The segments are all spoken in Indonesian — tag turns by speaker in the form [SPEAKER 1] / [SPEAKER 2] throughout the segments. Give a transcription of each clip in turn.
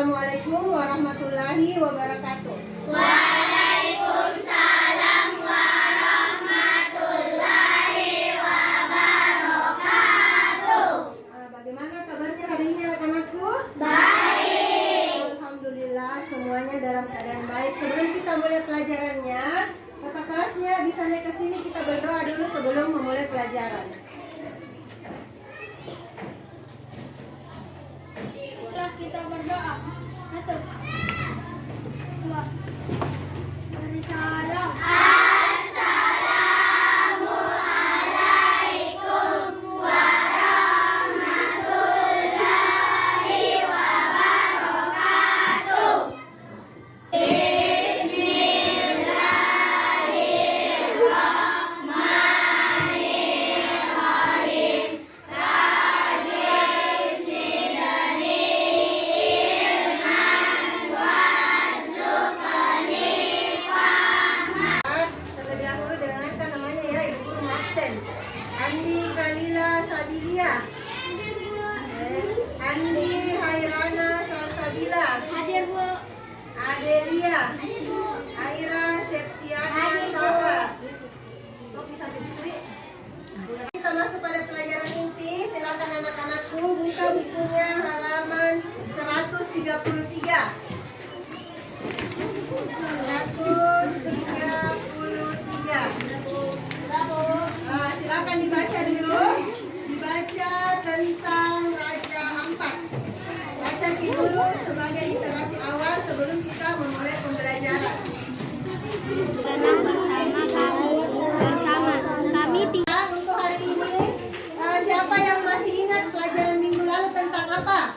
[SPEAKER 1] Assalamualaikum warahmatullahi wabarakatuh.
[SPEAKER 2] Waalaikumsalam warahmatullahi wabarakatuh.
[SPEAKER 1] Bagaimana kabarnya hari ini anak-anakku?
[SPEAKER 2] Baik.
[SPEAKER 1] Alhamdulillah semuanya dalam keadaan baik. Sebelum kita mulai pelajarannya, kata kelasnya bisa naik ke sini, kita berdoa dulu sebelum memulai pelajaran.
[SPEAKER 2] Kita berdoa. Satu. Dua. Beri salam. Assalamualaikum warahmatullahi wabarakatuh. Bismillahirrahmanirrahim.
[SPEAKER 1] Andi Kalila Sabilia, Andi Hairana Salsabila,
[SPEAKER 2] Hadir, Bu.
[SPEAKER 1] Adelia,
[SPEAKER 2] Hadir, Bu.
[SPEAKER 1] Aira Septiana Sara. Kita masuk pada pelajaran inti. Silakan anak-anakku buka bukunya halaman 133. 133. Silakan dibaca dulu. Dibaca tentang Raja Ampat. Baca dulu sebagai literasi awal sebelum kita memulai pembelajaran.
[SPEAKER 2] Tenang bersama kami
[SPEAKER 1] Nah, untuk hari ini, siapa yang masih ingat pelajaran minggu lalu tentang apa?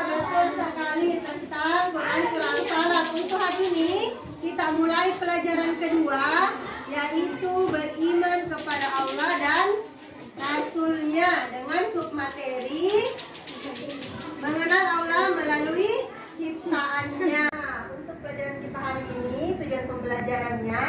[SPEAKER 1] Betul sekali, tentang Quran Surah Al-Falaq. Untuk hari ini kita mulai pelajaran kedua, yaitu beriman kepada Allah dan Rasul-Nya dengan submateri mengenal Allah melalui ciptaannya. Untuk pelajaran kita hari ini, tujuan pembelajarannya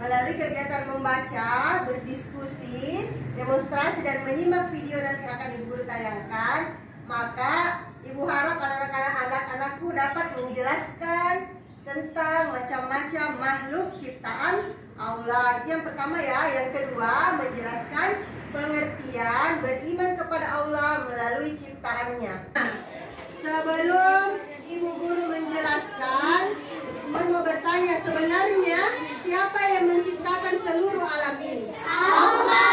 [SPEAKER 1] melalui kegiatan membaca, berdiskusi, demonstrasi, dan menyimak video nanti akan Ibu Guru tayangkan. Maka Ibu harap anak-anakku dapat menjelaskan tentang macam-macam makhluk ciptaan Allah. Itu yang pertama ya. Yang kedua, menjelaskan pengertian beriman kepada Allah melalui ciptaannya. Nah, sebelum Ibu Guru menjelaskan, mau bertanya, sebenarnya siapa yang menciptakan seluruh alam ini?
[SPEAKER 2] Allah.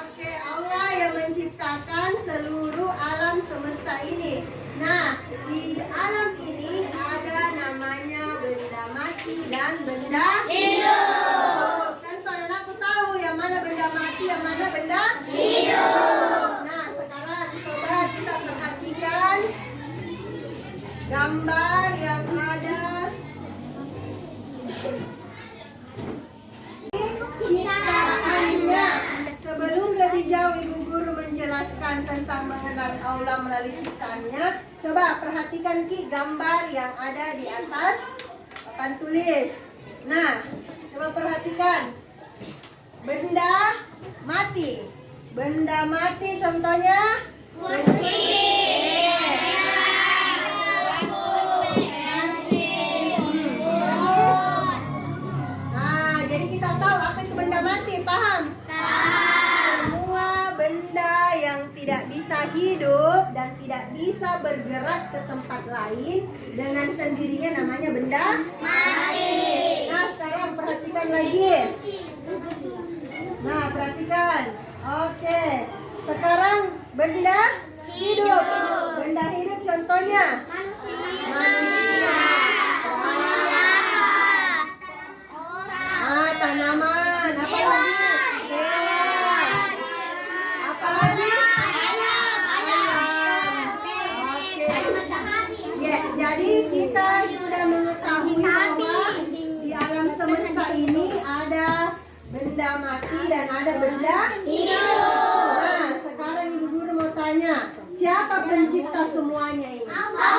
[SPEAKER 1] Oke, Allah yang menciptakan seluruh alam semesta ini. Nah, di alam ini ada namanya benda mati dan benda hidup. Kan anak-anakku tahu yang mana benda mati, yang mana benda hidup. Nah, sekarang coba kita perhatikan gambar yang ada ciptaannya. Sebelum lebih jauh Ibu Guru menjelaskan tentang mengenal Allah melalui ciptaannya, coba perhatikan Ki gambar yang ada di atas papan tulis. Nah, coba perhatikan benda mati. Benda mati contohnya Nah, jadi kita tahu apa itu benda mati, paham? Semua benda yang tidak bisa hidup dan tidak bisa bergerak ke tempat lain dengan sendirinya namanya benda
[SPEAKER 2] Mati.
[SPEAKER 1] Nah, sekarang perhatikan lagi. Nah, perhatikan. Oke. Sekarang benda hidup. Benda hidup contohnya manusia. Tanaman. Apa lagi? Hewan. Apa lagi? Oke. Ya, jadi kita sudah mengetahui bahwa di alam semesta ini ada benda mati dan ada benda hidup. Nah, sekarang Ibu Guru mau tanya, siapa pencipta semuanya ini?
[SPEAKER 2] Allah.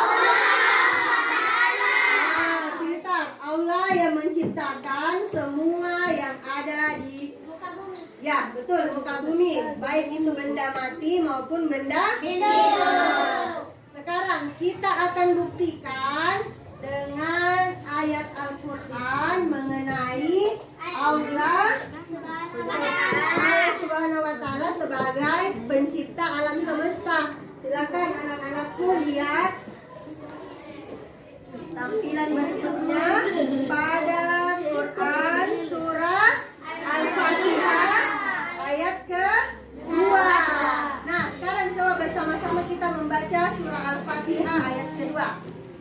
[SPEAKER 1] Pintar. Allah yang menciptakan semua yang ada di
[SPEAKER 2] Muka bumi.
[SPEAKER 1] Ya, betul, muka bumi. Baik itu benda mati maupun benda
[SPEAKER 2] Hidup.
[SPEAKER 1] Sekarang kita akan buktikan dengan ayat Al-Quran mengenai Allah Subhanahu wa Ta'ala sebagai pencipta alam semesta. Silakan anak-anakku lihat tampilan berikutnya pada Quran surah Al-Fatihah ayat ke-2. Nah, sekarang coba bersama-sama kita membaca surah Al-Fatihah ayat kedua.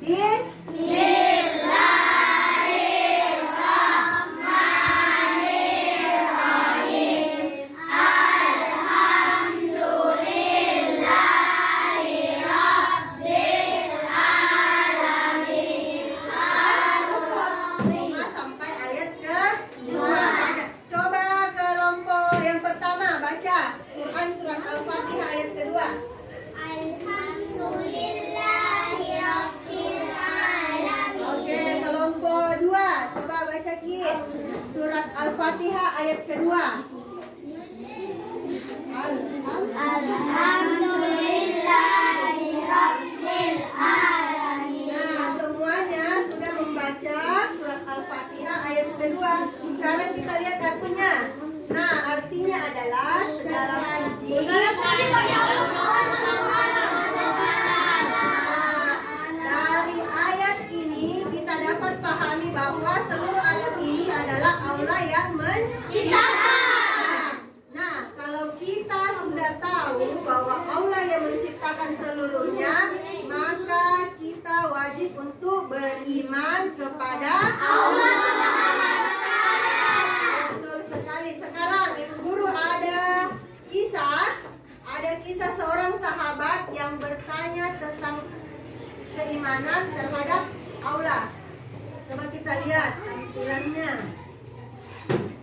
[SPEAKER 1] Bismillahirrahmanirrahim. Alhamdulillahirrahmanirrahim. Sampai ayat ke-2 saja. Coba kelompok yang pertama baca Quran surat Al-Fatihah ayat kedua. Oke, kelompok 2 coba baca Ki surat Al-Fatihah ayat kedua. Nah, semuanya sudah membaca surat Al-Fatihah ayat kedua. Sekarang kita lihat artinya. Nah, artinya adalah segala puji dari ayat ini kita dapat pahami bahwa seluruh alam ini adalah Allah yang menciptakan. Nah, kalau kita sudah tahu bahwa Allah yang menciptakan seluruhnya, maka kita wajib untuk beriman kepada Allah. Betul sekali. Sekarang Ibu Guru ada kisah seorang sahabat yang bertanya tentang keimanan terhadap Allah. Coba kita lihat tampilannya.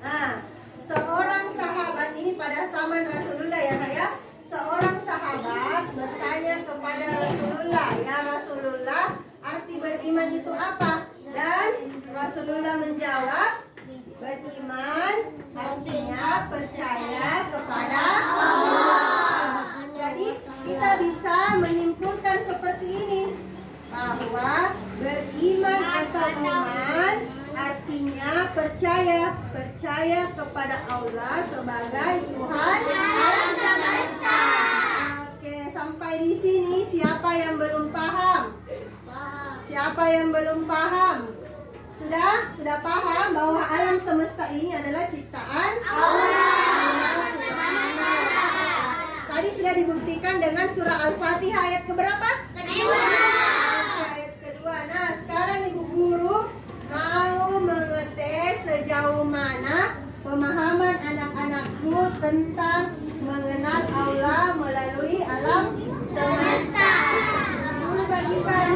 [SPEAKER 1] Nah, seorang sahabat ini pada zaman Rasulullah ya Kak ya. Seorang sahabat bertanya kepada Rasulullah, "Ya Rasulullah, arti beriman itu apa?" Dan Rasulullah menjawab, "Beriman artinya percaya kepada Allah." Jadi kita bisa menyimpulkan seperti ini, bahwa beriman atau iman artinya percaya kepada Allah sebagai Tuhan alam semesta. Oke, sampai di sini siapa yang belum paham? Siapa yang belum paham? Sudah paham bahwa alam semesta ini adalah ciptaan Allah. Tadi sudah dibuktikan dengan surah Al-Fatihah ayat keberapa? Kedua. Ayat kedua. Nah, sekarang Ibu Guru mau mengetes sejauh mana pemahaman anak-anakku tentang mengenal Allah melalui alam semesta. Guru bagikan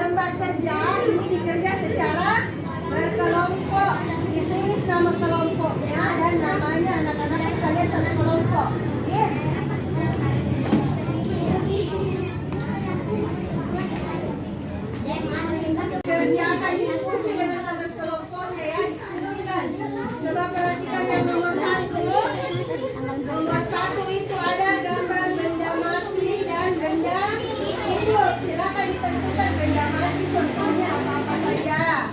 [SPEAKER 1] lembar kerja ini dikerja secara berkelompok. Ditulis nama kelompoknya dan namanya anak-anak sekalian satu kelompok. Yes. Kerjakan diskusi dengan teman kelompoknya ya, diskusikan. Coba perhatikan yang nomor 1. Nomor 1 itu ada gambar benda mati dan benda hidup. Silakan ditentukan benda mati contohnya apa-apa saja.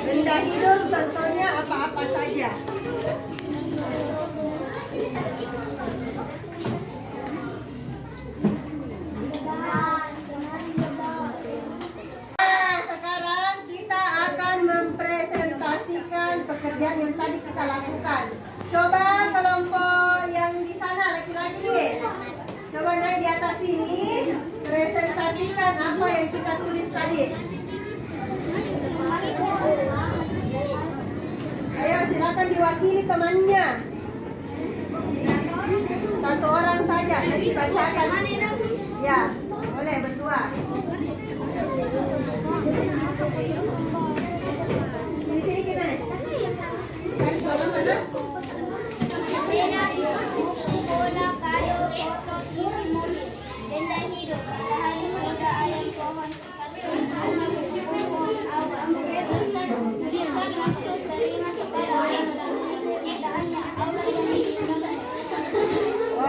[SPEAKER 1] Benda hidup contohnya apa-apa saja. Pekerjaan yang tadi kita lakukan. Coba kelompok yang di sana laki-laki, coba naik di atas sini, presentasikan apa yang kita tulis tadi. Ayo silakan diwakili temannya. Satu orang saja, nanti bacakan. Ya, boleh berdua. Sini kita nih. Cari suara mana?
[SPEAKER 2] Bola, kayu, foto, TV, mobil, benda hidup, matahari, roda, ayam, pohon, bunga, pohon, awan, tulisan maksud teringat kepada Allah dan kecintaannya Allah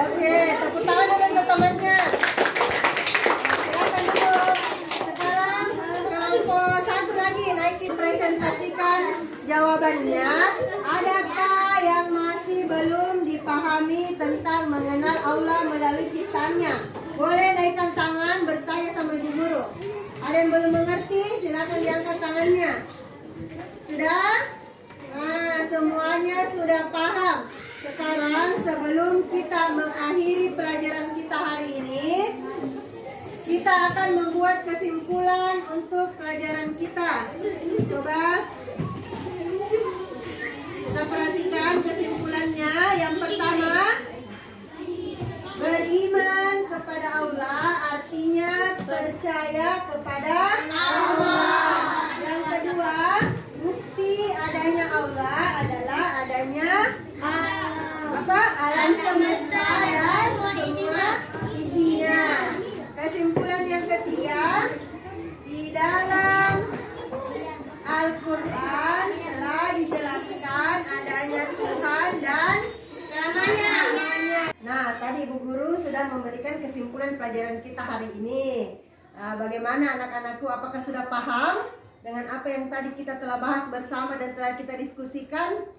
[SPEAKER 1] Oke, tepuk tangan dulu untuk temannya. Silakan dulu. Sekarang kelompok satu lagi Naiki presentasikan jawabannya. Adakah yang masih belum dipahami tentang mengenal Allah melalui ciptaannya? Boleh naikkan tangan bertanya sama ibu guru. Ada yang belum mengerti? Silakan diangkat tangannya. Sudah? Nah, semuanya sudah paham. Sekarang sebelum kita mengakhiri pelajaran kita hari ini, kita akan membuat kesimpulan untuk pelajaran kita. Coba kita perhatikan kesimpulannya. Yang pertama, beriman kepada Allah artinya percaya kepada Allah. Yang kedua, bukti adanya Allah adalah adanya apa? Alam semesta dan semua isinya. Kesimpulan yang ketiga, di dalam Al-Quran telah dijelaskan adanya Tuhan dan namanya. Nah, tadi Ibu Guru sudah memberikan kesimpulan pelajaran kita hari ini. Bagaimana anak-anakku, apakah sudah paham dengan apa yang tadi kita telah bahas bersama dan telah kita diskusikan?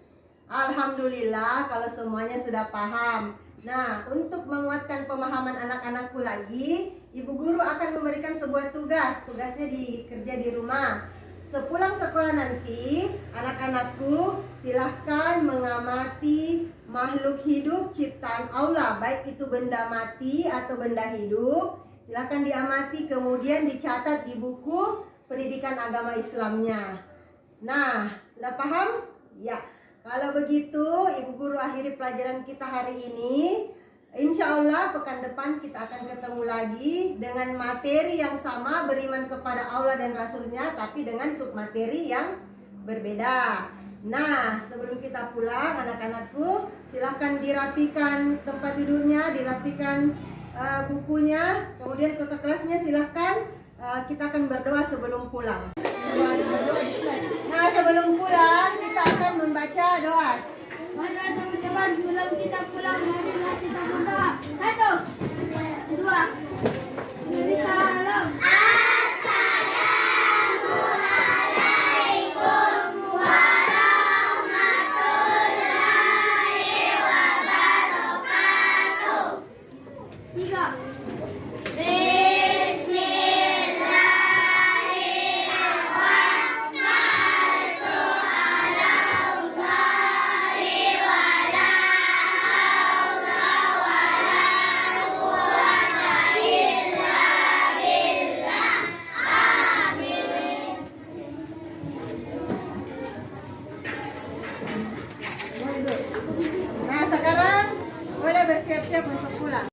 [SPEAKER 1] Alhamdulillah kalau semuanya sudah paham. Nah, untuk menguatkan pemahaman anak-anakku lagi, Ibu Guru akan memberikan sebuah tugas. Tugasnya kerja di rumah. Sepulang sekolah nanti, anak-anakku silahkan mengamati makhluk hidup ciptaan Allah, baik itu benda mati atau benda hidup. Silahkan diamati, kemudian dicatat di buku pendidikan agama Islamnya. Nah, sudah paham? Ya. Kalau begitu, Ibu Guru akhiri pelajaran kita hari ini. Insya Allah pekan depan kita akan ketemu lagi dengan materi yang sama, beriman kepada Allah dan Rasulnya, tapi dengan submateri yang berbeda. Nah, sebelum kita pulang, anak-anakku, silahkan dirapikan tempat duduknya, dirapikan bukunya, kemudian ke kelasnya silahkan. Kita akan berdoa sebelum pulang. Nah, sebelum pulang kita akan membaca doa.
[SPEAKER 2] Mari teman-teman, sebelum kita pulang, marilah kita berdoa. 1, 2, 3, salam. Assalamualaikum warahmatullahi wabarakatuh. 3.
[SPEAKER 1] Nah, sekarang boleh bersiap-siap untuk pulang.